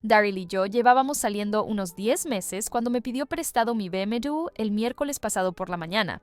Daryl y yo llevábamos saliendo unos 10 meses cuando me pidió prestado mi BMW el miércoles pasado por la mañana.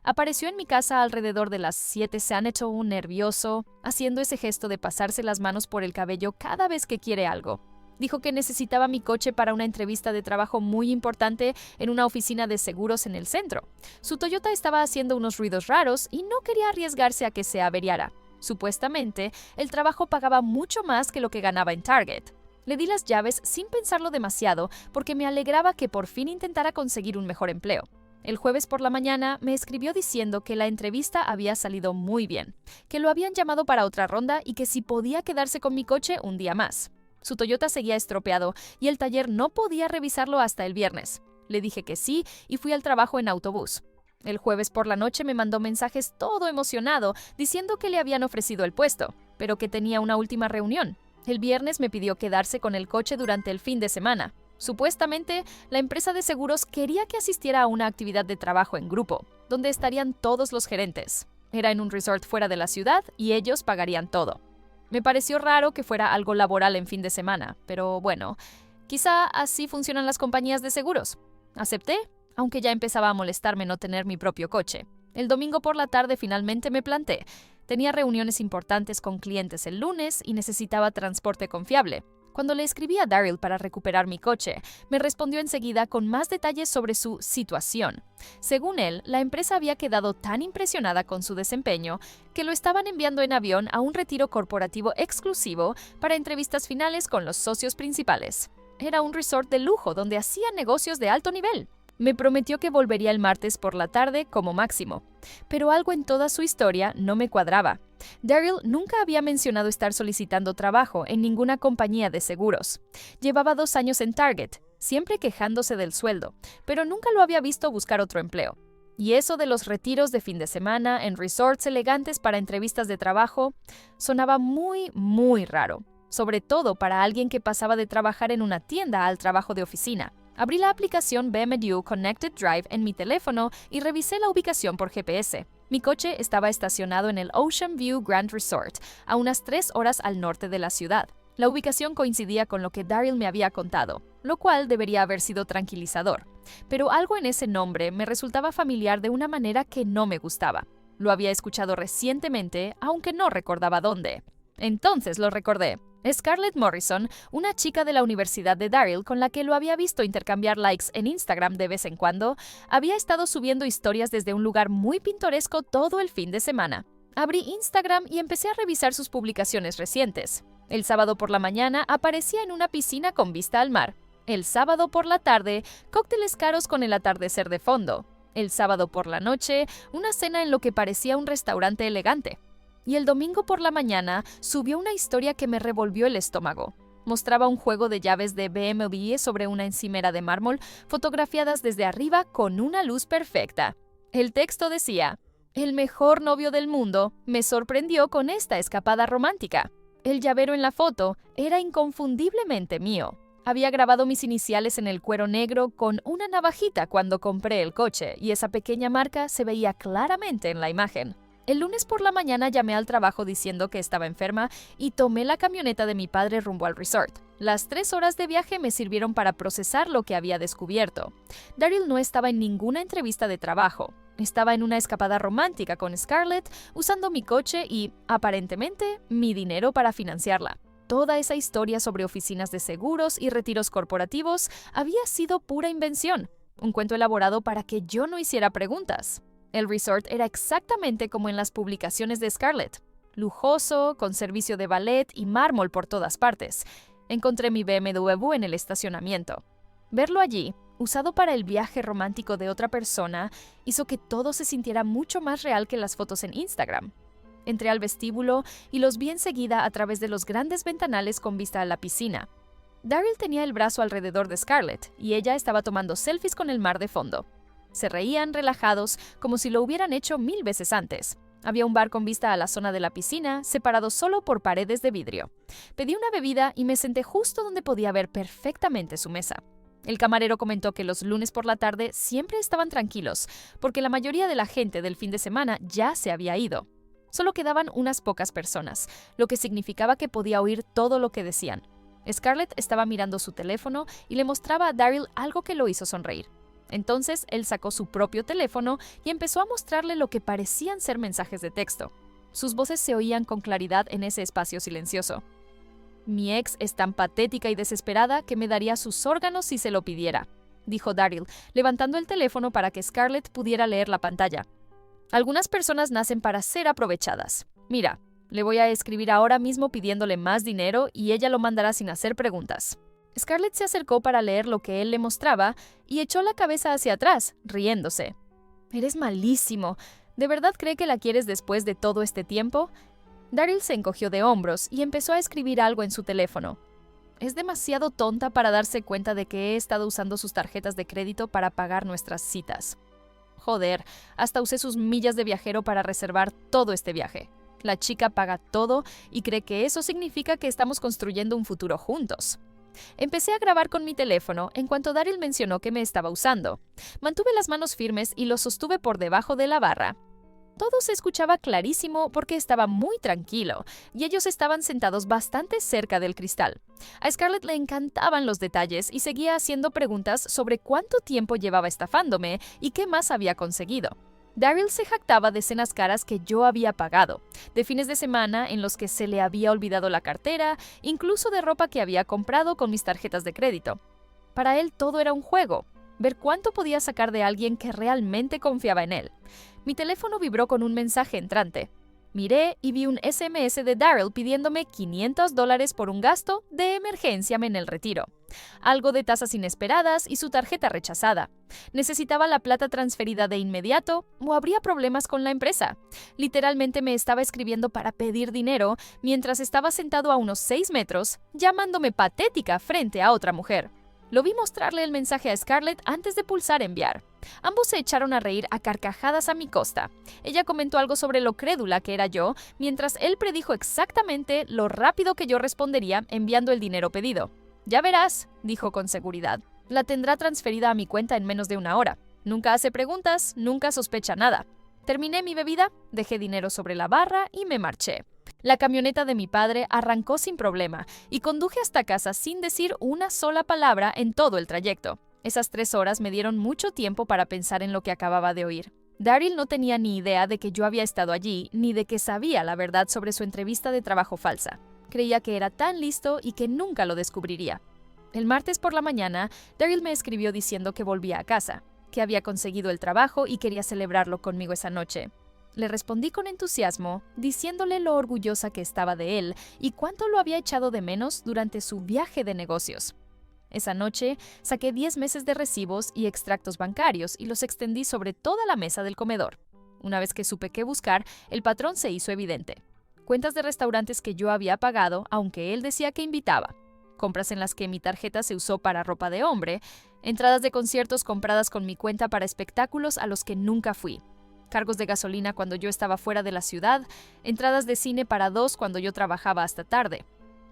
Apareció en mi casa alrededor de las 7. Se han hecho un nervioso, haciendo ese gesto de pasarse las manos por el cabello cada vez que quiere algo. Dijo que necesitaba mi coche para una entrevista de trabajo muy importante en una oficina de seguros en el centro. Su Toyota estaba haciendo unos ruidos raros y no quería arriesgarse a que se averiara. Supuestamente, el trabajo pagaba mucho más que lo que ganaba en Target. Le di las llaves sin pensarlo demasiado porque me alegraba que por fin intentara conseguir un mejor empleo. El jueves por la mañana me escribió diciendo que la entrevista había salido muy bien, que lo habían llamado para otra ronda y que si podía quedarse con mi coche un día más. Su Toyota seguía estropeado y el taller no podía revisarlo hasta el viernes. Le dije que sí y fui al trabajo en autobús. El jueves por la noche me mandó mensajes todo emocionado diciendo que le habían ofrecido el puesto, pero que tenía una última reunión. El viernes me pidió quedarse con el coche durante el fin de semana. Supuestamente, la empresa de seguros quería que asistiera a una actividad de trabajo en grupo, donde estarían todos los gerentes. Era en un resort fuera de la ciudad y ellos pagarían todo. Me pareció raro que fuera algo laboral en fin de semana, pero bueno, quizá así funcionan las compañías de seguros. Acepté, aunque ya empezaba a molestarme no tener mi propio coche. El domingo por la tarde finalmente me planté. Tenía reuniones importantes con clientes el lunes y necesitaba transporte confiable. Cuando le escribí a Daryl para recuperar mi coche, me respondió enseguida con más detalles sobre su situación. Según él, la empresa había quedado tan impresionada con su desempeño que lo estaban enviando en avión a un retiro corporativo exclusivo para entrevistas finales con los socios principales. Era un resort de lujo donde hacía negocios de alto nivel. Me prometió que volvería el martes por la tarde como máximo, pero algo en toda su historia no me cuadraba. Daryl nunca había mencionado estar solicitando trabajo en ninguna compañía de seguros. Llevaba 2 años en Target, siempre quejándose del sueldo, pero nunca lo había visto buscar otro empleo. Y eso de los retiros de fin de semana en resorts elegantes para entrevistas de trabajo sonaba muy, muy raro, sobre todo para alguien que pasaba de trabajar en una tienda al trabajo de oficina. Abrí la aplicación BMW Connected Drive en mi teléfono y revisé la ubicación por GPS. Mi coche estaba estacionado en el Ocean View Grand Resort, a unas 3 horas al norte de la ciudad. La ubicación coincidía con lo que Daryl me había contado, lo cual debería haber sido tranquilizador. Pero algo en ese nombre me resultaba familiar de una manera que no me gustaba. Lo había escuchado recientemente, aunque no recordaba dónde. Entonces lo recordé. Scarlett Morrison, una chica de la universidad de Daryl con la que lo había visto intercambiar likes en Instagram de vez en cuando, había estado subiendo historias desde un lugar muy pintoresco todo el fin de semana. Abrí Instagram y empecé a revisar sus publicaciones recientes. El sábado por la mañana aparecía en una piscina con vista al mar. El sábado por la tarde, cócteles caros con el atardecer de fondo. El sábado por la noche, una cena en lo que parecía un restaurante elegante. Y el domingo por la mañana subió una historia que me revolvió el estómago. Mostraba un juego de llaves de BMW sobre una encimera de mármol, fotografiadas desde arriba con una luz perfecta. El texto decía: "El mejor novio del mundo me sorprendió con esta escapada romántica". El llavero en la foto era inconfundiblemente mío. Había grabado mis iniciales en el cuero negro con una navajita cuando compré el coche, y esa pequeña marca se veía claramente en la imagen. El lunes por la mañana llamé al trabajo diciendo que estaba enferma y tomé la camioneta de mi padre rumbo al resort. Las 3 horas de viaje me sirvieron para procesar lo que había descubierto. Daryl no estaba en ninguna entrevista de trabajo. Estaba en una escapada romántica con Scarlett, usando mi coche y, aparentemente, mi dinero para financiarla. Toda esa historia sobre oficinas de seguros y retiros corporativos había sido pura invención, un cuento elaborado para que yo no hiciera preguntas. El resort era exactamente como en las publicaciones de Scarlett. Lujoso, con servicio de ballet y mármol por todas partes. Encontré mi BMW en el estacionamiento. Verlo allí, usado para el viaje romántico de otra persona, hizo que todo se sintiera mucho más real que las fotos en Instagram. Entré al vestíbulo y los vi enseguida a través de los grandes ventanales con vista a la piscina. Daryl tenía el brazo alrededor de Scarlett y ella estaba tomando selfies con el mar de fondo. Se reían relajados, como si lo hubieran hecho 1000 veces antes. Había un bar con vista a la zona de la piscina, separado solo por paredes de vidrio. Pedí una bebida y me senté justo donde podía ver perfectamente su mesa. El camarero comentó que los lunes por la tarde siempre estaban tranquilos, porque la mayoría de la gente del fin de semana ya se había ido. Solo quedaban unas pocas personas, lo que significaba que podía oír todo lo que decían. Scarlett estaba mirando su teléfono y le mostraba a Daryl algo que lo hizo sonreír. Entonces él sacó su propio teléfono y empezó a mostrarle lo que parecían ser mensajes de texto. Sus voces se oían con claridad en ese espacio silencioso. «Mi ex es tan patética y desesperada que me daría sus órganos si se lo pidiera», dijo Daryl, levantando el teléfono para que Scarlett pudiera leer la pantalla. «Algunas personas nacen para ser aprovechadas. Mira, le voy a escribir ahora mismo pidiéndole más dinero y ella lo mandará sin hacer preguntas». Scarlett se acercó para leer lo que él le mostraba y echó la cabeza hacia atrás, riéndose. «Eres malísimo. ¿De verdad cree que la quieres después de todo este tiempo?» Daryl se encogió de hombros y empezó a escribir algo en su teléfono. «Es demasiado tonta para darse cuenta de que he estado usando sus tarjetas de crédito para pagar nuestras citas. Joder, hasta usé sus millas de viajero para reservar todo este viaje. La chica paga todo y cree que eso significa que estamos construyendo un futuro juntos». Empecé a grabar con mi teléfono en cuanto Daryl mencionó que me estaba usando. Mantuve las manos firmes y los sostuve por debajo de la barra. Todo se escuchaba clarísimo porque estaba muy tranquilo y ellos estaban sentados bastante cerca del cristal. A Scarlett le encantaban los detalles y seguía haciendo preguntas sobre cuánto tiempo llevaba estafándome y qué más había conseguido. Daryl se jactaba de cenas caras que yo había pagado, de fines de semana en los que se le había olvidado la cartera, incluso de ropa que había comprado con mis tarjetas de crédito. Para él todo era un juego, ver cuánto podía sacar de alguien que realmente confiaba en él. Mi teléfono vibró con un mensaje entrante. Miré y vi un SMS de Daryl pidiéndome $500 por un gasto de emergencia en el retiro. Algo de tasas inesperadas y su tarjeta rechazada. Necesitaba la plata transferida de inmediato o habría problemas con la empresa. Literalmente me estaba escribiendo para pedir dinero mientras estaba sentado a unos 6 metros, llamándome patética frente a otra mujer. Lo vi mostrarle el mensaje a Scarlett antes de pulsar enviar. Ambos se echaron a reír a carcajadas a mi costa. Ella comentó algo sobre lo crédula que era yo, mientras él predijo exactamente lo rápido que yo respondería enviando el dinero pedido. «Ya verás», dijo con seguridad. «La tendrá transferida a mi cuenta en menos de una hora. Nunca hace preguntas, nunca sospecha nada». Terminé mi bebida, dejé dinero sobre la barra y me marché. La camioneta de mi padre arrancó sin problema y conduje hasta casa sin decir una sola palabra en todo el trayecto. Esas 3 horas me dieron mucho tiempo para pensar en lo que acababa de oír. Daryl no tenía ni idea de que yo había estado allí, ni de que sabía la verdad sobre su entrevista de trabajo falsa. Creía que era tan listo y que nunca lo descubriría. El martes por la mañana, Daryl me escribió diciendo que volvía a casa, que había conseguido el trabajo y quería celebrarlo conmigo esa noche. Le respondí con entusiasmo, diciéndole lo orgullosa que estaba de él y cuánto lo había echado de menos durante su viaje de negocios. Esa noche, saqué 10 meses de recibos y extractos bancarios y los extendí sobre toda la mesa del comedor. Una vez que supe qué buscar, el patrón se hizo evidente. Cuentas de restaurantes que yo había pagado, aunque él decía que invitaba. Compras en las que mi tarjeta se usó para ropa de hombre. Entradas de conciertos compradas con mi cuenta para espectáculos a los que nunca fui. Cargos de gasolina cuando yo estaba fuera de la ciudad. Entradas de cine para 2 cuando yo trabajaba hasta tarde.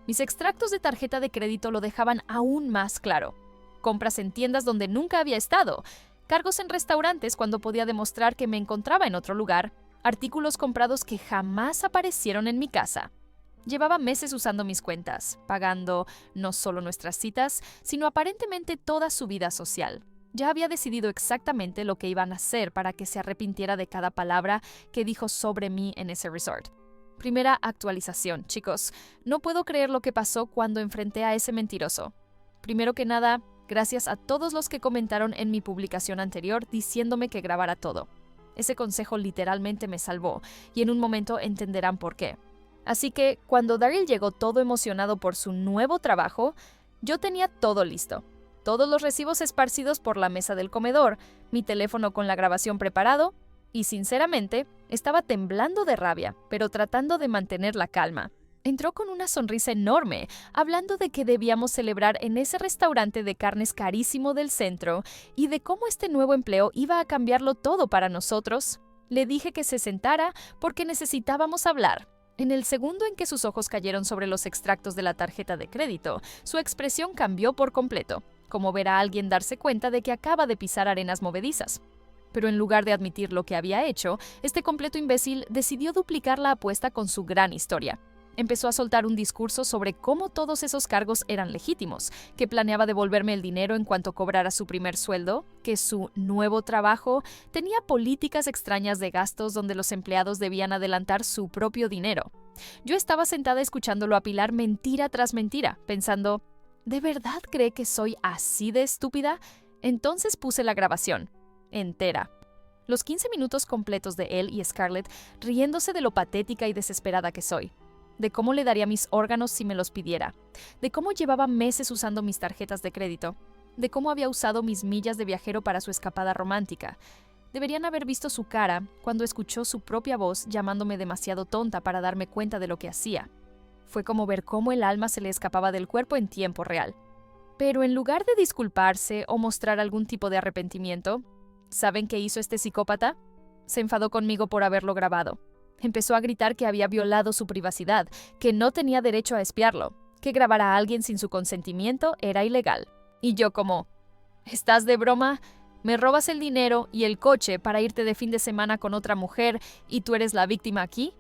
Mis extractos de tarjeta de crédito lo dejaban aún más claro. Compras en tiendas donde nunca había estado. Cargos en restaurantes cuando podía demostrar que me encontraba en otro lugar. Artículos comprados que jamás aparecieron en mi casa. Llevaba meses usando mis cuentas, pagando no solo nuestras citas, sino aparentemente toda su vida social. Ya había decidido exactamente lo que iban a hacer para que se arrepintiera de cada palabra que dijo sobre mí en ese resort. Primera actualización, chicos. No puedo creer lo que pasó cuando enfrenté a ese mentiroso. Primero que nada, gracias a todos los que comentaron en mi publicación anterior diciéndome que grabara todo. Ese consejo literalmente me salvó, y en un momento entenderán por qué. Así que, cuando Daryl llegó todo emocionado por su nuevo trabajo, yo tenía todo listo. Todos los recibos esparcidos por la mesa del comedor, mi teléfono con la grabación preparado, y sinceramente, estaba temblando de rabia, pero tratando de mantener la calma. Entró con una sonrisa enorme, hablando de que debíamos celebrar en ese restaurante de carnes carísimo del centro y de cómo este nuevo empleo iba a cambiarlo todo para nosotros. Le dije que se sentara porque necesitábamos hablar. En el segundo en que sus ojos cayeron sobre los extractos de la tarjeta de crédito, su expresión cambió por completo, como ver a alguien darse cuenta de que acaba de pisar arenas movedizas. Pero en lugar de admitir lo que había hecho, este completo imbécil decidió duplicar la apuesta con su gran historia. Empezó a soltar un discurso sobre cómo todos esos cargos eran legítimos, que planeaba devolverme el dinero en cuanto cobrara su primer sueldo, que su nuevo trabajo tenía políticas extrañas de gastos donde los empleados debían adelantar su propio dinero. Yo estaba sentada escuchándolo apilar mentira tras mentira, pensando, ¿de verdad cree que soy así de estúpida? Entonces puse la grabación, entera. Los 15 minutos completos de él y Scarlett riéndose de lo patética y desesperada que soy, de cómo le daría mis órganos si me los pidiera, de cómo llevaba meses usando mis tarjetas de crédito, de cómo había usado mis millas de viajero para su escapada romántica. Deberían haber visto su cara cuando escuchó su propia voz llamándome demasiado tonta para darme cuenta de lo que hacía. Fue como ver cómo el alma se le escapaba del cuerpo en tiempo real. Pero en lugar de disculparse o mostrar algún tipo de arrepentimiento, ¿saben qué hizo este psicópata? Se enfadó conmigo por haberlo grabado. Empezó a gritar que había violado su privacidad, que no tenía derecho a espiarlo, que grabar a alguien sin su consentimiento era ilegal. Y yo como, ¿estás de broma? ¿Me robas el dinero y el coche para irte de fin de semana con otra mujer y tú eres la víctima aquí?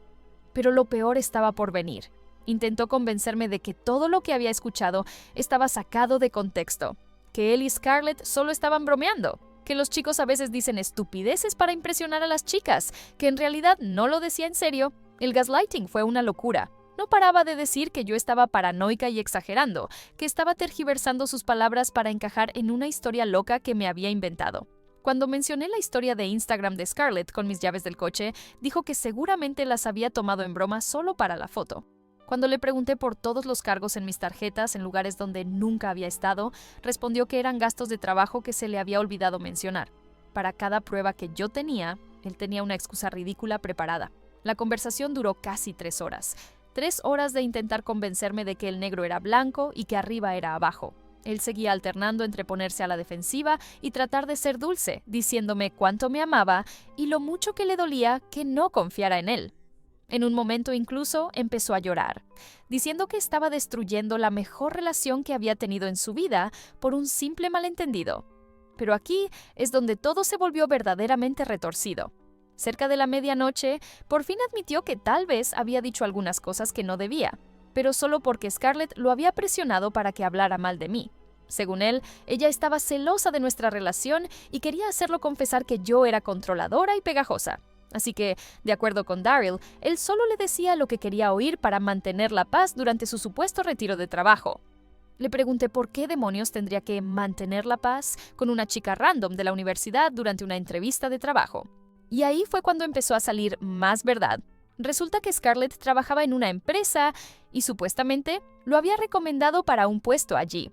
Pero lo peor estaba por venir. Intentó convencerme de que todo lo que había escuchado estaba sacado de contexto, que él y Scarlett solo estaban bromeando, que los chicos a veces dicen estupideces para impresionar a las chicas, que en realidad no lo decía en serio. El gaslighting fue una locura. No paraba de decir que yo estaba paranoica y exagerando, que estaba tergiversando sus palabras para encajar en una historia loca que me había inventado. Cuando mencioné la historia de Instagram de Scarlett con mis llaves del coche, dijo que seguramente las había tomado en broma solo para la foto. Cuando le pregunté por todos los cargos en mis tarjetas en lugares donde nunca había estado, respondió que eran gastos de trabajo que se le había olvidado mencionar. Para cada prueba que yo tenía, él tenía una excusa ridícula preparada. La conversación duró casi 3 horas. 3 horas de intentar convencerme de que el negro era blanco y que arriba era abajo. Él seguía alternando entre ponerse a la defensiva y tratar de ser dulce, diciéndome cuánto me amaba y lo mucho que le dolía que no confiara en él. En un momento incluso empezó a llorar, diciendo que estaba destruyendo la mejor relación que había tenido en su vida por un simple malentendido. Pero aquí es donde todo se volvió verdaderamente retorcido. Cerca de la medianoche, por fin admitió que tal vez había dicho algunas cosas que no debía, pero solo porque Scarlett lo había presionado para que hablara mal de mí. Según él, ella estaba celosa de nuestra relación y quería hacerlo confesar que yo era controladora y pegajosa. Así que, de acuerdo con Daryl, él solo le decía lo que quería oír para mantener la paz durante su supuesto retiro de trabajo. Le pregunté por qué demonios tendría que mantener la paz con una chica random de la universidad durante una entrevista de trabajo. Y ahí fue cuando empezó a salir más verdad. Resulta que Scarlett trabajaba en una empresa y supuestamente lo había recomendado para un puesto allí.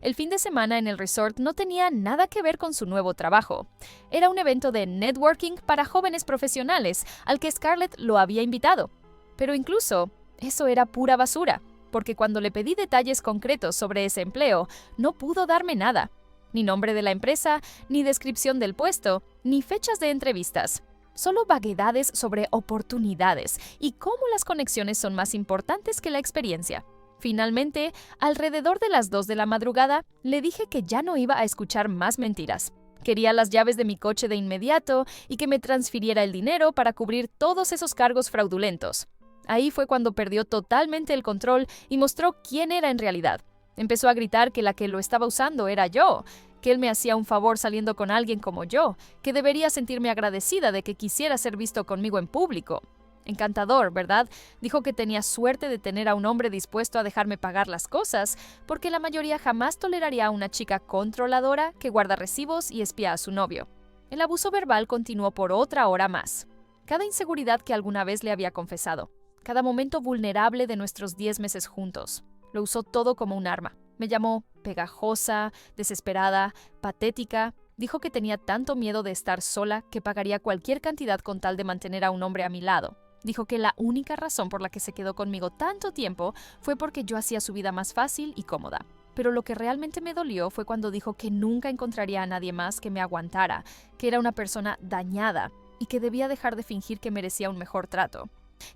El fin de semana en el resort no tenía nada que ver con su nuevo trabajo. Era un evento de networking para jóvenes profesionales al que Scarlett lo había invitado. Pero incluso eso era pura basura, porque cuando le pedí detalles concretos sobre ese empleo, no pudo darme nada. Ni nombre de la empresa, ni descripción del puesto, ni fechas de entrevistas. Solo vaguedades sobre oportunidades y cómo las conexiones son más importantes que la experiencia. Finalmente, alrededor de las 2 de la madrugada, le dije que ya no iba a escuchar más mentiras. Quería las llaves de mi coche de inmediato y que me transfiriera el dinero para cubrir todos esos cargos fraudulentos. Ahí fue cuando perdió totalmente el control y mostró quién era en realidad. Empezó a gritar que la que lo estaba usando era yo, que él me hacía un favor saliendo con alguien como yo, que debería sentirme agradecida de que quisiera ser visto conmigo en público. Encantador, ¿verdad? Dijo que tenía suerte de tener a un hombre dispuesto a dejarme pagar las cosas, porque la mayoría jamás toleraría a una chica controladora que guarda recibos y espía a su novio. El abuso verbal continuó por otra hora más. Cada inseguridad que alguna vez le había confesado, cada momento vulnerable de nuestros 10 meses juntos, lo usó todo como un arma. Me llamó pegajosa, desesperada, patética. Dijo que tenía tanto miedo de estar sola que pagaría cualquier cantidad con tal de mantener a un hombre a mi lado. Dijo que la única razón por la que se quedó conmigo tanto tiempo fue porque yo hacía su vida más fácil y cómoda. Pero lo que realmente me dolió fue cuando dijo que nunca encontraría a nadie más que me aguantara, que era una persona dañada y que debía dejar de fingir que merecía un mejor trato.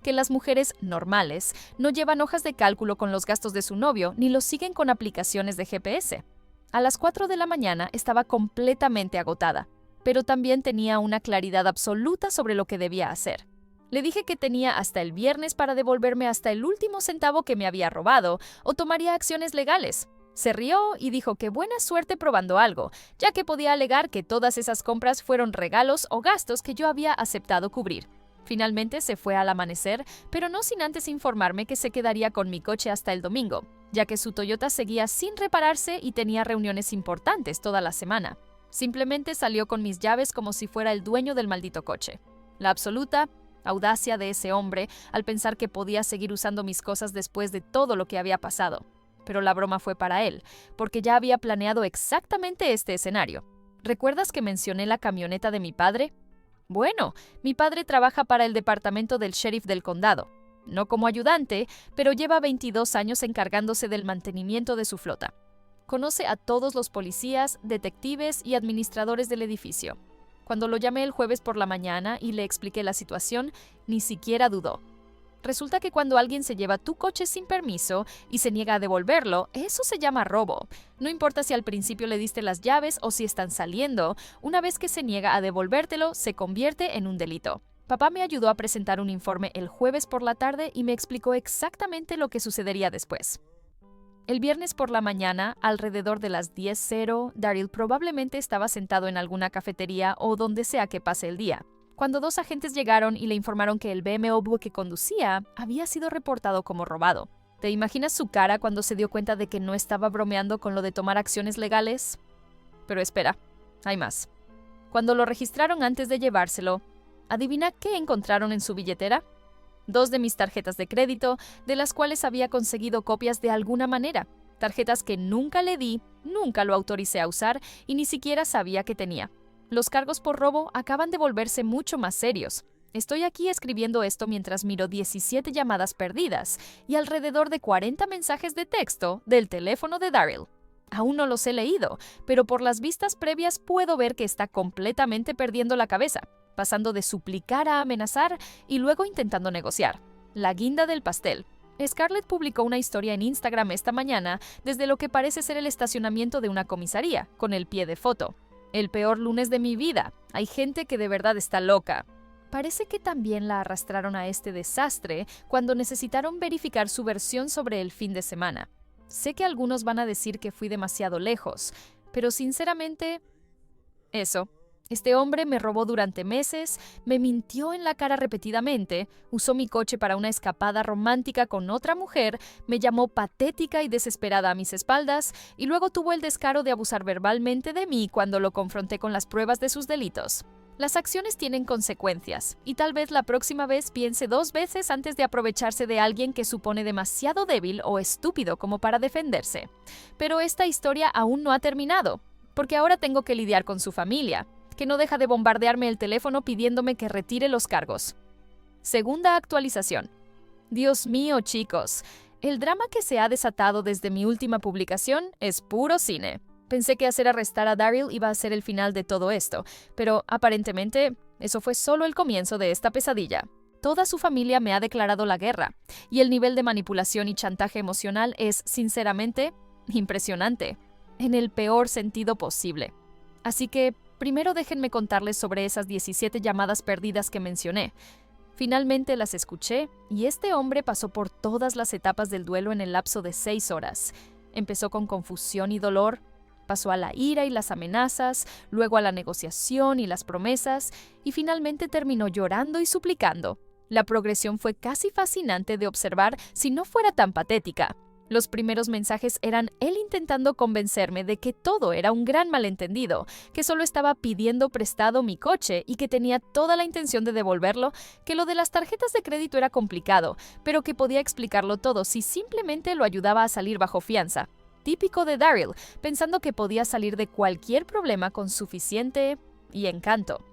Que las mujeres normales no llevan hojas de cálculo con los gastos de su novio ni los siguen con aplicaciones de GPS. A las 4 de la mañana estaba completamente agotada, pero también tenía una claridad absoluta sobre lo que debía hacer. Le dije que tenía hasta el viernes para devolverme hasta el último centavo que me había robado o tomaría acciones legales. Se rió y dijo que buena suerte probando algo, ya que podía alegar que todas esas compras fueron regalos o gastos que yo había aceptado cubrir. Finalmente se fue al amanecer, pero no sin antes informarme que se quedaría con mi coche hasta el domingo, ya que su Toyota seguía sin repararse y tenía reuniones importantes toda la semana. Simplemente salió con mis llaves como si fuera el dueño del maldito coche. La absoluta audacia de ese hombre al pensar que podía seguir usando mis cosas después de todo lo que había pasado. Pero la broma fue para él, porque ya había planeado exactamente este escenario. ¿Recuerdas que mencioné la camioneta de mi padre? Bueno, mi padre trabaja para el departamento del sheriff del condado. No como ayudante, pero lleva 22 años encargándose del mantenimiento de su flota. Conoce a todos los policías, detectives y administradores del edificio. Cuando lo llamé el jueves por la mañana y le expliqué la situación, ni siquiera dudó. Resulta que cuando alguien se lleva tu coche sin permiso y se niega a devolverlo, eso se llama robo. No importa si al principio le diste las llaves o si están saliendo, una vez que se niega a devolvértelo, se convierte en un delito. Papá me ayudó a presentar un informe el jueves por la tarde y me explicó exactamente lo que sucedería después. El viernes por la mañana, alrededor de las 10:00, Daryl probablemente estaba sentado en alguna cafetería o donde sea que pase el día, cuando dos agentes llegaron y le informaron que el BMW que conducía había sido reportado como robado. ¿Te imaginas su cara cuando se dio cuenta de que no estaba bromeando con lo de tomar acciones legales? Pero espera, hay más. Cuando lo registraron antes de llevárselo, ¿adivina qué encontraron en su billetera? 2 de mis tarjetas de crédito, de las cuales había conseguido copias de alguna manera. Tarjetas que nunca le di, nunca lo autoricé a usar y ni siquiera sabía que tenía. Los cargos por robo acaban de volverse mucho más serios. Estoy aquí escribiendo esto mientras miro 17 llamadas perdidas y alrededor de 40 mensajes de texto del teléfono de Daryl. Aún no los he leído, pero por las vistas previas puedo ver que está completamente perdiendo la cabeza, pasando de suplicar a amenazar y luego intentando negociar. La guinda del pastel. Scarlett publicó una historia en Instagram esta mañana desde lo que parece ser el estacionamiento de una comisaría, con el pie de foto. El peor lunes de mi vida. Hay gente que de verdad está loca. Parece que también la arrastraron a este desastre cuando necesitaron verificar su versión sobre el fin de semana. Sé que algunos van a decir que fui demasiado lejos, pero sinceramente, este hombre me robó durante meses, me mintió en la cara repetidamente, usó mi coche para una escapada romántica con otra mujer, me llamó patética y desesperada a mis espaldas, y luego tuvo el descaro de abusar verbalmente de mí cuando lo confronté con las pruebas de sus delitos. Las acciones tienen consecuencias, y tal vez la próxima vez piense 2 veces antes de aprovecharse de alguien que supone demasiado débil o estúpido como para defenderse. Pero esta historia aún no ha terminado, porque ahora tengo que lidiar con su familia, que no deja de bombardearme el teléfono pidiéndome que retire los cargos. Segunda actualización. Dios mío, chicos, el drama que se ha desatado desde mi última publicación es puro cine. Pensé que hacer arrestar a Daryl iba a ser el final de todo esto, pero aparentemente eso fue solo el comienzo de esta pesadilla. Toda su familia me ha declarado la guerra, y el nivel de manipulación y chantaje emocional es, sinceramente, impresionante, en el peor sentido posible. Así que, primero déjenme contarles sobre esas 17 llamadas perdidas que mencioné. Finalmente las escuché, y este hombre pasó por todas las etapas del duelo en el lapso de 6 horas. Empezó con confusión y dolor, pasó a la ira y las amenazas, luego a la negociación y las promesas, y finalmente terminó llorando y suplicando. La progresión fue casi fascinante de observar si no fuera tan patética. Los primeros mensajes eran él intentando convencerme de que todo era un gran malentendido, que solo estaba pidiendo prestado mi coche y que tenía toda la intención de devolverlo, que lo de las tarjetas de crédito era complicado, pero que podía explicarlo todo si simplemente lo ayudaba a salir bajo fianza. Típico de Daryl, pensando que podía salir de cualquier problema con suficiente y encanto.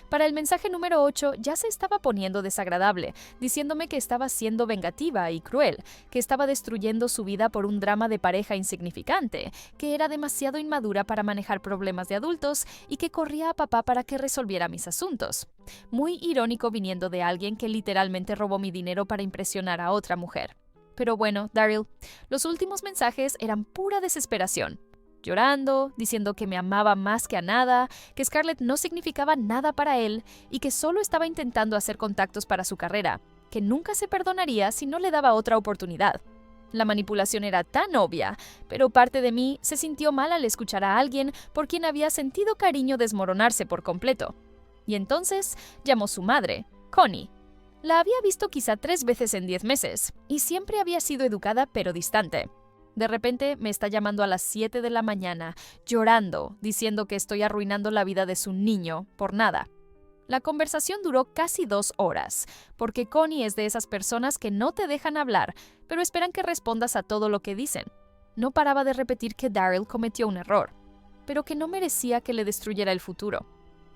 Para el mensaje número 8 ya se estaba poniendo desagradable, diciéndome que estaba siendo vengativa y cruel, que estaba destruyendo su vida por un drama de pareja insignificante, que era demasiado inmadura para manejar problemas de adultos y que corría a papá para que resolviera mis asuntos. Muy irónico viniendo de alguien que literalmente robó mi dinero para impresionar a otra mujer. Pero bueno, Daryl, los últimos mensajes eran pura desesperación. llorando, diciendo que me amaba más que a nada, que Scarlett no significaba nada para él y que solo estaba intentando hacer contactos para su carrera, que nunca se perdonaría si no le daba otra oportunidad. La manipulación era tan obvia, pero parte de mí se sintió mal al escuchar a alguien por quien había sentido cariño desmoronarse por completo. Y entonces llamó su madre, Connie. La había visto quizá 3 veces en 10 meses, y siempre había sido educada pero distante. De repente me está llamando a las 7 de la mañana, llorando, diciendo que estoy arruinando la vida de su niño por nada. La conversación duró casi 2 horas, porque Connie es de esas personas que no te dejan hablar, pero esperan que respondas a todo lo que dicen. No paraba de repetir que Daryl cometió un error, pero que no merecía que le destruyera el futuro,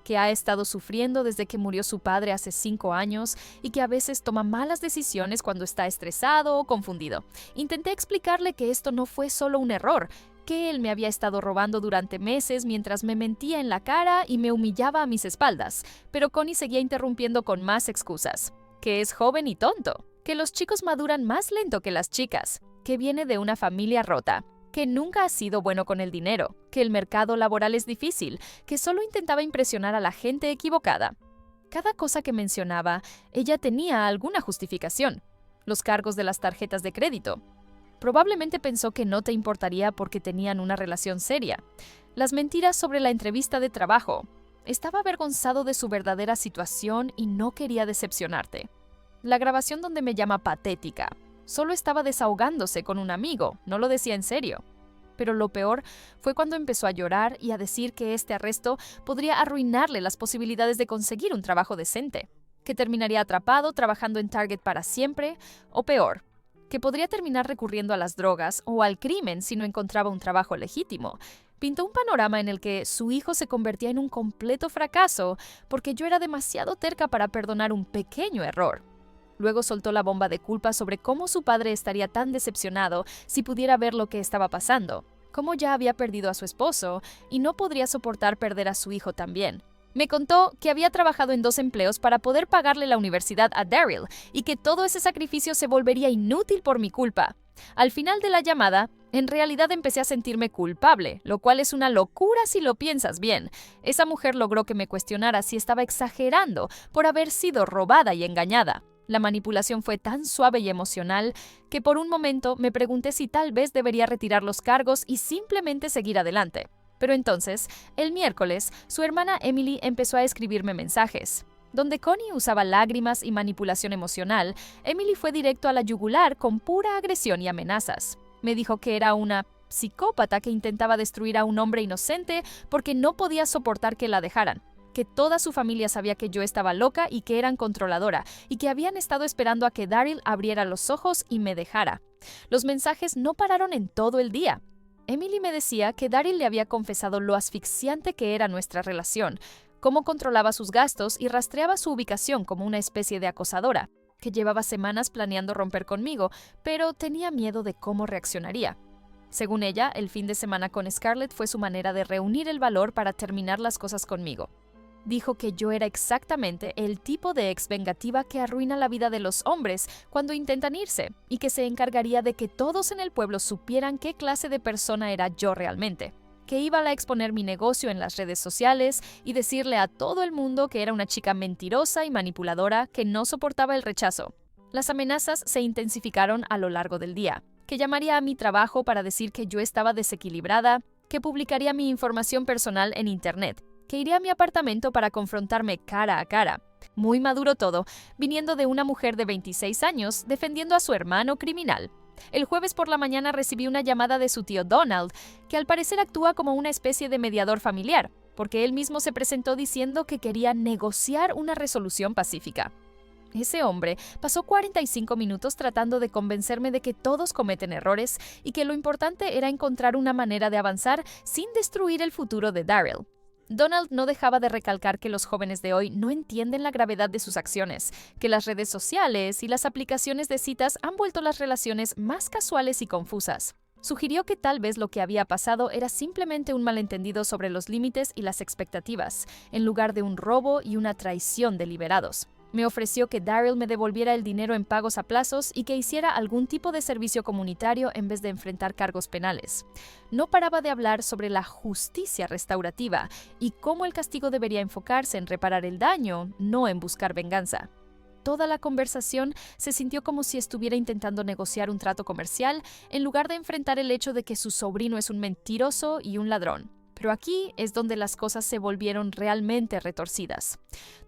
que ha estado sufriendo desde que murió su padre hace 5 años y que a veces toma malas decisiones cuando está estresado o confundido. Intenté explicarle que esto no fue solo un error, que él me había estado robando durante meses mientras me mentía en la cara y me humillaba a mis espaldas, pero Connie seguía interrumpiendo con más excusas, que es joven y tonto, que los chicos maduran más lento que las chicas, que viene de una familia rota, que nunca ha sido bueno con el dinero, que el mercado laboral es difícil, que solo intentaba impresionar a la gente equivocada. Cada cosa que mencionaba, ella tenía alguna justificación. Los cargos de las tarjetas de crédito. Probablemente pensó que no te importaría porque tenían una relación seria. Las mentiras sobre la entrevista de trabajo. Estaba avergonzado de su verdadera situación y no quería decepcionarte. La grabación donde me llama patética. Solo estaba desahogándose con un amigo, no lo decía en serio. Pero lo peor fue cuando empezó a llorar y a decir que este arresto podría arruinarle las posibilidades de conseguir un trabajo decente, que terminaría atrapado trabajando en Target para siempre, o peor, que podría terminar recurriendo a las drogas o al crimen si no encontraba un trabajo legítimo. Pintó un panorama en el que su hijo se convertía en un completo fracaso porque yo era demasiado terca para perdonar un pequeño error. Luego soltó la bomba de culpa sobre cómo su padre estaría tan decepcionado si pudiera ver lo que estaba pasando, cómo ya había perdido a su esposo y no podría soportar perder a su hijo también. Me contó que había trabajado en 2 empleos para poder pagarle la universidad a Daryl y que todo ese sacrificio se volvería inútil por mi culpa. Al final de la llamada, en realidad empecé a sentirme culpable, lo cual es una locura si lo piensas bien. Esa mujer logró que me cuestionara si estaba exagerando por haber sido robada y engañada. La manipulación fue tan suave y emocional que por un momento me pregunté si tal vez debería retirar los cargos y simplemente seguir adelante. Pero entonces, el miércoles, su hermana Emily empezó a escribirme mensajes. Donde Connie usaba lágrimas y manipulación emocional, Emily fue directo a la yugular con pura agresión y amenazas. Me dijo que era una psicópata que intentaba destruir a un hombre inocente porque no podía soportar que la dejaran, que toda su familia sabía que yo estaba loca y que eran controladora, y que habían estado esperando a que Daryl abriera los ojos y me dejara. Los mensajes no pararon en todo el día. Emily me decía que Daryl le había confesado lo asfixiante que era nuestra relación, cómo controlaba sus gastos y rastreaba su ubicación como una especie de acosadora, que llevaba semanas planeando romper conmigo, pero tenía miedo de cómo reaccionaría. Según ella, el fin de semana con Scarlett fue su manera de reunir el valor para terminar las cosas conmigo. Dijo que yo era exactamente el tipo de ex vengativa que arruina la vida de los hombres cuando intentan irse, y que se encargaría de que todos en el pueblo supieran qué clase de persona era yo realmente, que iba a exponer mi negocio en las redes sociales y decirle a todo el mundo que era una chica mentirosa y manipuladora que no soportaba el rechazo. Las amenazas se intensificaron a lo largo del día, que llamaría a mi trabajo para decir que yo estaba desequilibrada, que publicaría mi información personal en internet, que iría a mi apartamento para confrontarme cara a cara. Muy maduro todo, viniendo de una mujer de 26 años defendiendo a su hermano criminal. El jueves por la mañana recibí una llamada de su tío Donald, que al parecer actúa como una especie de mediador familiar, porque él mismo se presentó diciendo que quería negociar una resolución pacífica. Ese hombre pasó 45 minutos tratando de convencerme de que todos cometen errores y que lo importante era encontrar una manera de avanzar sin destruir el futuro de Daryl. Donald no dejaba de recalcar que los jóvenes de hoy no entienden la gravedad de sus acciones, que las redes sociales y las aplicaciones de citas han vuelto las relaciones más casuales y confusas. Sugirió que tal vez lo que había pasado era simplemente un malentendido sobre los límites y las expectativas, en lugar de un robo y una traición deliberados. Me ofreció que Daryl me devolviera el dinero en pagos a plazos y que hiciera algún tipo de servicio comunitario en vez de enfrentar cargos penales. No paraba de hablar sobre la justicia restaurativa y cómo el castigo debería enfocarse en reparar el daño, no en buscar venganza. Toda la conversación se sintió como si estuviera intentando negociar un trato comercial en lugar de enfrentar el hecho de que su sobrino es un mentiroso y un ladrón. Pero aquí es donde las cosas se volvieron realmente retorcidas.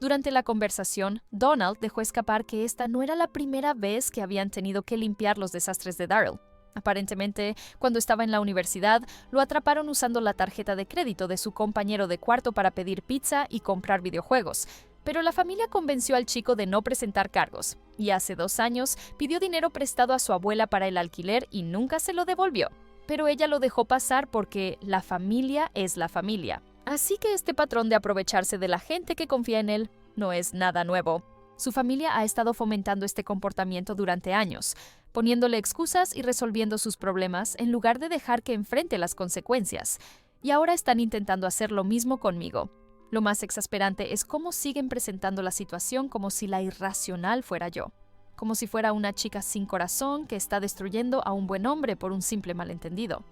Durante la conversación, Donald dejó escapar que esta no era la primera vez que habían tenido que limpiar los desastres de Daryl. Aparentemente, cuando estaba en la universidad, lo atraparon usando la tarjeta de crédito de su compañero de cuarto para pedir pizza y comprar videojuegos. Pero la familia convenció al chico de no presentar cargos, y hace 2 años pidió dinero prestado a su abuela para el alquiler y nunca se lo devolvió. Pero ella lo dejó pasar porque la familia es la familia. Así que este patrón de aprovecharse de la gente que confía en él no es nada nuevo. Su familia ha estado fomentando este comportamiento durante años, poniéndole excusas y resolviendo sus problemas en lugar de dejar que enfrente las consecuencias. Y ahora están intentando hacer lo mismo conmigo. Lo más exasperante es cómo siguen presentando la situación como si la irracional fuera yo. Como si fuera una chica sin corazón que está destruyendo a un buen hombre por un simple malentendido.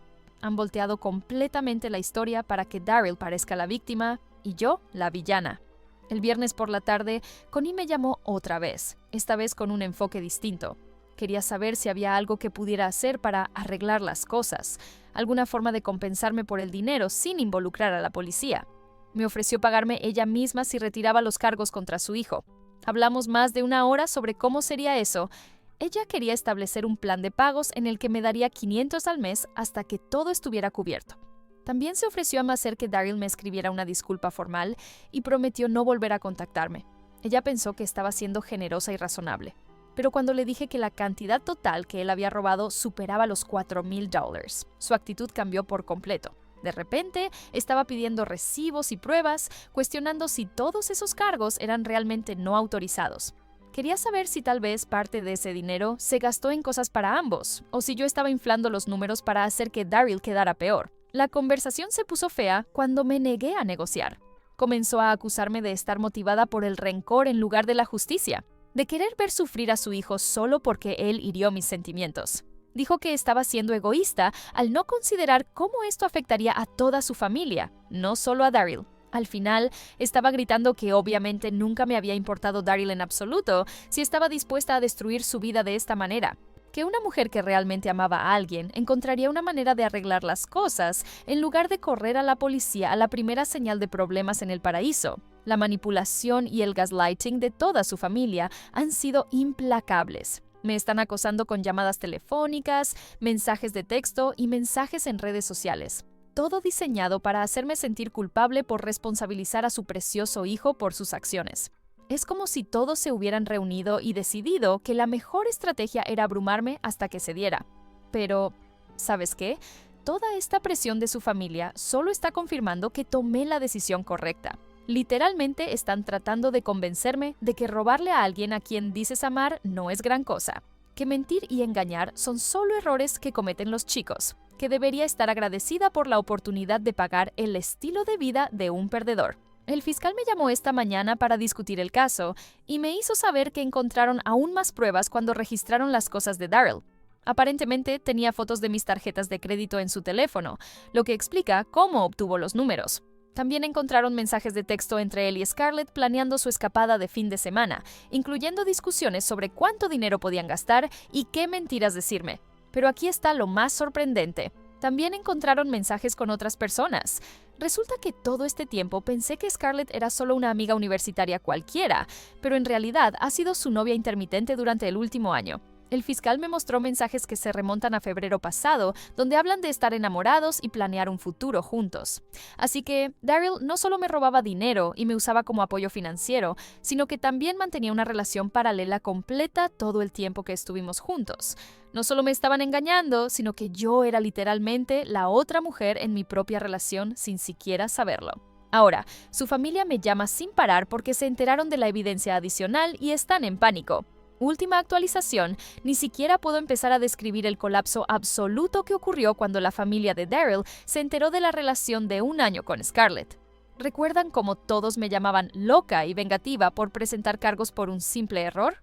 Han volteado completamente la historia para que Daryl parezca la víctima y yo la villana. El viernes por la tarde, Connie me llamó otra vez, esta vez con un enfoque distinto. Quería saber si había algo que pudiera hacer para arreglar las cosas, alguna forma de compensarme por el dinero sin involucrar a la policía. Me ofreció pagarme ella misma si retiraba los cargos contra su hijo. Hablamos más de 1 hora sobre cómo sería eso. Ella quería establecer un plan de pagos en el que me daría $500 al mes hasta que todo estuviera cubierto. También se ofreció a hacer que Daryl me escribiera una disculpa formal y prometió no volver a contactarme. Ella pensó que estaba siendo generosa y razonable. Pero cuando le dije que la cantidad total que él había robado superaba los $4,000, su actitud cambió por completo. De repente, estaba pidiendo recibos y pruebas, cuestionando si todos esos cargos eran realmente no autorizados. Quería saber si tal vez parte de ese dinero se gastó en cosas para ambos, o si yo estaba inflando los números para hacer que Daryl quedara peor. La conversación se puso fea cuando me negué a negociar. Comenzó a acusarme de estar motivada por el rencor en lugar de la justicia, de querer ver sufrir a su hijo solo porque él hirió mis sentimientos. Dijo que estaba siendo egoísta al no considerar cómo esto afectaría a toda su familia, no solo a Daryl. Al final, estaba gritando que obviamente nunca me había importado Daryl en absoluto si estaba dispuesta a destruir su vida de esta manera. Que una mujer que realmente amaba a alguien encontraría una manera de arreglar las cosas en lugar de correr a la policía a la primera señal de problemas en el paraíso. La manipulación y el gaslighting de toda su familia han sido implacables. Me están acosando con llamadas telefónicas, mensajes de texto y mensajes en redes sociales. Todo diseñado para hacerme sentir culpable por responsabilizar a su precioso hijo por sus acciones. Es como si todos se hubieran reunido y decidido que la mejor estrategia era abrumarme hasta que cediera. Pero, ¿sabes qué? Toda esta presión de su familia solo está confirmando que tomé la decisión correcta. Literalmente están tratando de convencerme de que robarle a alguien a quien dices amar no es gran cosa, que mentir y engañar son solo errores que cometen los chicos, que debería estar agradecida por la oportunidad de pagar el estilo de vida de un perdedor. El fiscal me llamó esta mañana para discutir el caso y me hizo saber que encontraron aún más pruebas cuando registraron las cosas de Daryl. Aparentemente tenía fotos de mis tarjetas de crédito en su teléfono, lo que explica cómo obtuvo los números. También encontraron mensajes de texto entre él y Scarlett planeando su escapada de fin de semana, incluyendo discusiones sobre cuánto dinero podían gastar y qué mentiras decirme. Pero aquí está lo más sorprendente. También encontraron mensajes con otras personas. Resulta que todo este tiempo pensé que Scarlett era solo una amiga universitaria cualquiera, pero en realidad ha sido su novia intermitente durante el último año. El fiscal me mostró mensajes que se remontan a febrero pasado, donde hablan de estar enamorados y planear un futuro juntos. Así que Daryl no solo me robaba dinero y me usaba como apoyo financiero, sino que también mantenía una relación paralela completa todo el tiempo que estuvimos juntos. No solo me estaban engañando, sino que yo era literalmente la otra mujer en mi propia relación sin siquiera saberlo. Ahora, su familia me llama sin parar porque se enteraron de la evidencia adicional y están en pánico. Última actualización, ni siquiera puedo empezar a describir el colapso absoluto que ocurrió cuando la familia de Daryl se enteró de la relación de 1 año con Scarlett. ¿Recuerdan cómo todos me llamaban loca y vengativa por presentar cargos por un simple error?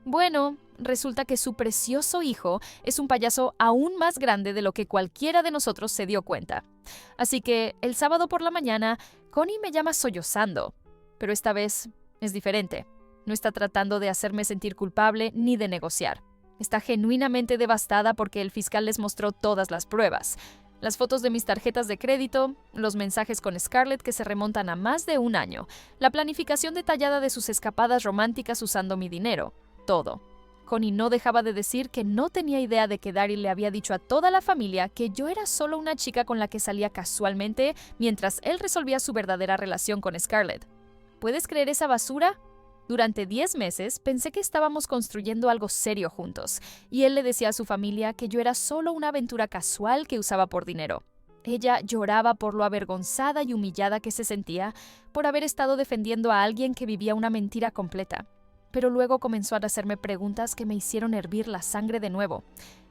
Bueno, resulta que su precioso hijo es un payaso aún más grande de lo que cualquiera de nosotros se dio cuenta. Así que el sábado por la mañana, Connie me llama sollozando. Pero esta vez es diferente. No está tratando de hacerme sentir culpable ni de negociar. Está genuinamente devastada porque el fiscal les mostró todas las pruebas. Las fotos de mis tarjetas de crédito, los mensajes con Scarlett que se remontan a más de un año, la planificación detallada de sus escapadas románticas usando mi dinero, todo. Connie no dejaba de decir que no tenía idea de que Daryl le había dicho a toda la familia que yo era solo una chica con la que salía casualmente mientras él resolvía su verdadera relación con Scarlett. ¿Puedes creer esa basura? Durante 10 meses pensé que estábamos construyendo algo serio juntos, y él le decía a su familia que yo era solo una aventura casual que usaba por dinero. Ella lloraba por lo avergonzada y humillada que se sentía por haber estado defendiendo a alguien que vivía una mentira completa. Pero luego comenzó a hacerme preguntas que me hicieron hervir la sangre de nuevo.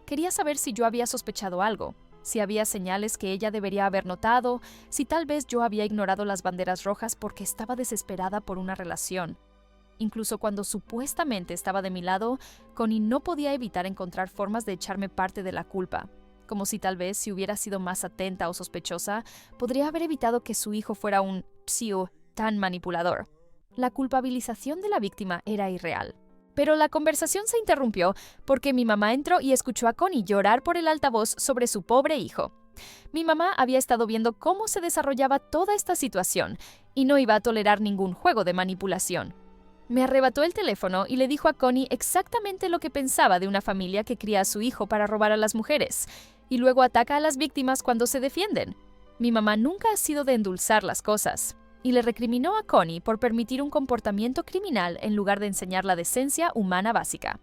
Quería saber si yo había sospechado algo, si había señales que ella debería haber notado, si tal vez yo había ignorado las banderas rojas porque estaba desesperada por una relación. Incluso cuando supuestamente estaba de mi lado, Connie no podía evitar encontrar formas de echarme parte de la culpa. Como si tal vez si hubiera sido más atenta o sospechosa, podría haber evitado que su hijo fuera un psío tan manipulador. La culpabilización de la víctima era irreal. Pero la conversación se interrumpió porque mi mamá entró y escuchó a Connie llorar por el altavoz sobre su pobre hijo. Mi mamá había estado viendo cómo se desarrollaba toda esta situación y no iba a tolerar ningún juego de manipulación. Me arrebató el teléfono y le dijo a Connie exactamente lo que pensaba de una familia que cría a su hijo para robar a las mujeres, y luego ataca a las víctimas cuando se defienden. Mi mamá nunca ha sido de endulzar las cosas, y le recriminó a Connie por permitir un comportamiento criminal en lugar de enseñar la decencia humana básica.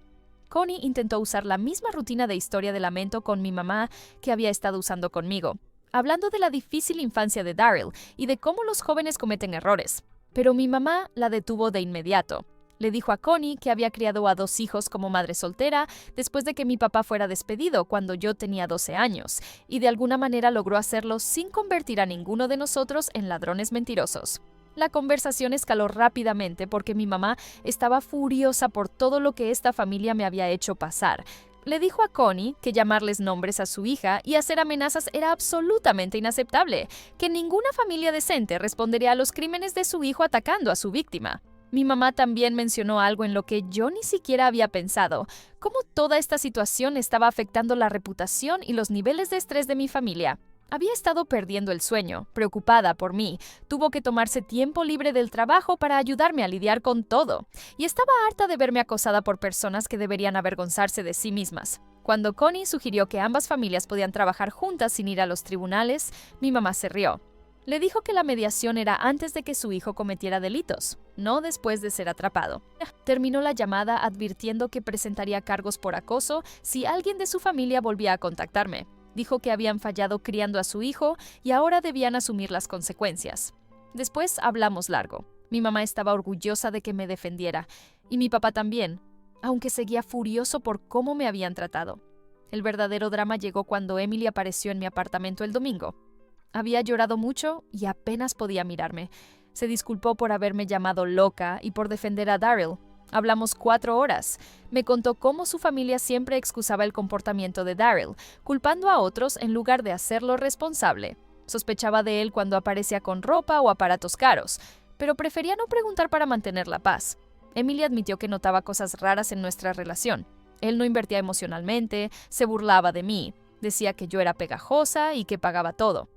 Connie intentó usar la misma rutina de historia de lamento con mi mamá que había estado usando conmigo, hablando de la difícil infancia de Daryl y de cómo los jóvenes cometen errores. Pero mi mamá la detuvo de inmediato. Le dijo a Connie que había criado a 2 hijos como madre soltera después de que mi papá fuera despedido cuando yo tenía 12 años, y de alguna manera logró hacerlo sin convertir a ninguno de nosotros en ladrones mentirosos. La conversación escaló rápidamente porque mi mamá estaba furiosa por todo lo que esta familia me había hecho pasar. Le dijo a Connie que llamarles nombres a su hija y hacer amenazas era absolutamente inaceptable, que ninguna familia decente respondería a los crímenes de su hijo atacando a su víctima. Mi mamá también mencionó algo en lo que yo ni siquiera había pensado, cómo toda esta situación estaba afectando la reputación y los niveles de estrés de mi familia. Había estado perdiendo el sueño, preocupada por mí, tuvo que tomarse tiempo libre del trabajo para ayudarme a lidiar con todo, y estaba harta de verme acosada por personas que deberían avergonzarse de sí mismas. Cuando Connie sugirió que ambas familias podían trabajar juntas sin ir a los tribunales, mi mamá se rió. Le dijo que la mediación era antes de que su hijo cometiera delitos, no después de ser atrapado. Terminó la llamada advirtiendo que presentaría cargos por acoso si alguien de su familia volvía a contactarme. Dijo que habían fallado criando a su hijo y ahora debían asumir las consecuencias. Después hablamos largo. Mi mamá estaba orgullosa de que me defendiera, y mi papá también, aunque seguía furioso por cómo me habían tratado. El verdadero drama llegó cuando Emily apareció en mi apartamento el domingo. Había llorado mucho y apenas podía mirarme. Se disculpó por haberme llamado loca y por defender a Daryl. Hablamos 4 horas. Me contó cómo su familia siempre excusaba el comportamiento de Daryl, culpando a otros en lugar de hacerlo responsable. Sospechaba de él cuando aparecía con ropa o aparatos caros, pero prefería no preguntar para mantener la paz. Emily admitió que notaba cosas raras en nuestra relación. Él no invertía emocionalmente, se burlaba de mí, decía que yo era pegajosa y que pagaba todo.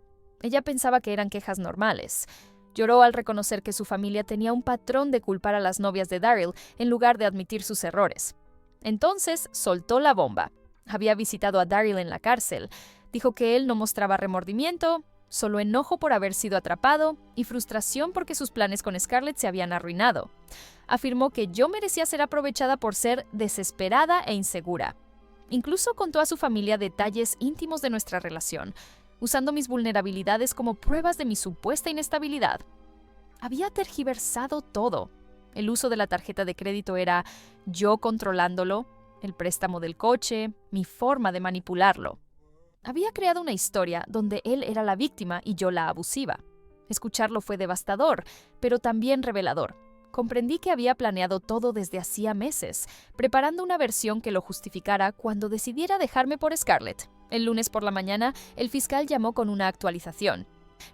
Ella pensaba que eran quejas normales. Lloró al reconocer que su familia tenía un patrón de culpar a las novias de Daryl en lugar de admitir sus errores. Entonces soltó la bomba. Había visitado a Daryl en la cárcel. Dijo que él no mostraba remordimiento, solo enojo por haber sido atrapado y frustración porque sus planes con Scarlett se habían arruinado. Afirmó que yo merecía ser aprovechada por ser desesperada e insegura. Incluso contó a su familia detalles íntimos de nuestra relación, usando mis vulnerabilidades como pruebas de mi supuesta inestabilidad. Había tergiversado todo. El uso de la tarjeta de crédito era yo controlándolo, el préstamo del coche, mi forma de manipularlo. Había creado una historia donde él era la víctima y yo la abusiva. Escucharlo fue devastador, pero también revelador. Comprendí que había planeado todo desde hacía meses, preparando una versión que lo justificara cuando decidiera dejarme por Scarlett. El lunes por la mañana, el fiscal llamó con una actualización.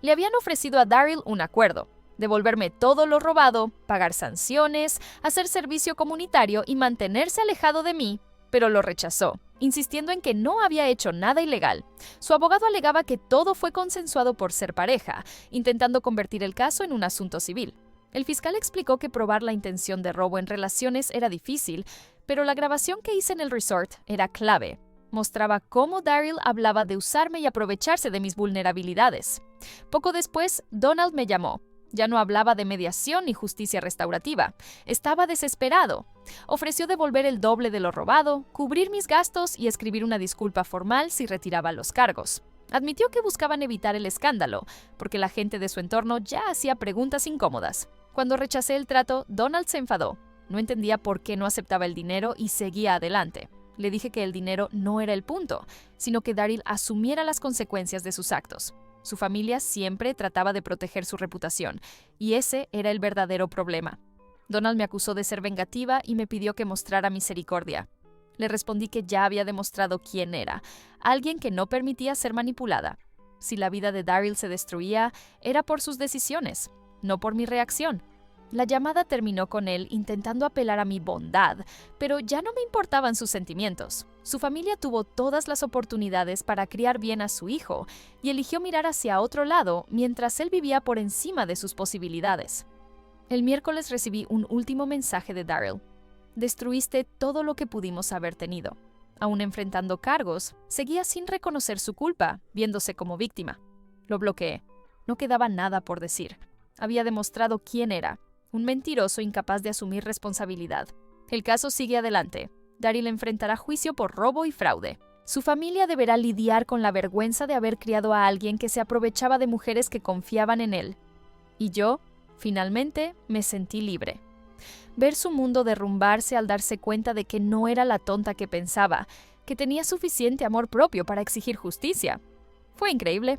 Le habían ofrecido a Daryl un acuerdo: devolverme todo lo robado, pagar sanciones, hacer servicio comunitario y mantenerse alejado de mí, pero lo rechazó, insistiendo en que no había hecho nada ilegal. Su abogado alegaba que todo fue consensuado por ser pareja, intentando convertir el caso en un asunto civil. El fiscal explicó que probar la intención de robo en relaciones era difícil, pero la grabación que hice en el resort era clave. Mostraba cómo Daryl hablaba de usarme y aprovecharse de mis vulnerabilidades. Poco después, Donald me llamó. Ya no hablaba de mediación ni justicia restaurativa. Estaba desesperado. Ofreció devolver el doble de lo robado, cubrir mis gastos y escribir una disculpa formal si retiraba los cargos. Admitió que buscaban evitar el escándalo, porque la gente de su entorno ya hacía preguntas incómodas. Cuando rechacé el trato, Donald se enfadó. No entendía por qué no aceptaba el dinero y seguía adelante. Le dije que el dinero no era el punto, sino que Daryl asumiera las consecuencias de sus actos. Su familia siempre trataba de proteger su reputación, y ese era el verdadero problema. Donald me acusó de ser vengativa y me pidió que mostrara misericordia. Le respondí que ya había demostrado quién era, alguien que no permitía ser manipulada. Si la vida de Daryl se destruía, era por sus decisiones, no por mi reacción. La llamada terminó con él intentando apelar a mi bondad, pero ya no me importaban sus sentimientos. Su familia tuvo todas las oportunidades para criar bien a su hijo y eligió mirar hacia otro lado mientras él vivía por encima de sus posibilidades. El miércoles recibí un último mensaje de Daryl. Destruiste todo lo que pudimos haber tenido. Aún enfrentando cargos, seguía sin reconocer su culpa, viéndose como víctima. Lo bloqueé. No quedaba nada por decir. Había demostrado quién era. Un mentiroso incapaz de asumir responsabilidad. El caso sigue adelante. Daryl enfrentará juicio por robo y fraude. Su familia deberá lidiar con la vergüenza de haber criado a alguien que se aprovechaba de mujeres que confiaban en él. Y yo, finalmente, me sentí libre. Ver su mundo derrumbarse al darse cuenta de que no era la tonta que pensaba, que tenía suficiente amor propio para exigir justicia. Fue increíble.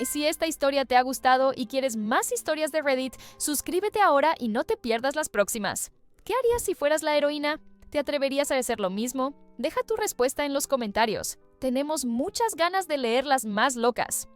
Si esta historia te ha gustado y quieres más historias de Reddit, suscríbete ahora y no te pierdas las próximas. ¿Qué harías si fueras la heroína? ¿Te atreverías a hacer lo mismo? Deja tu respuesta en los comentarios. Tenemos muchas ganas de leer las más locas.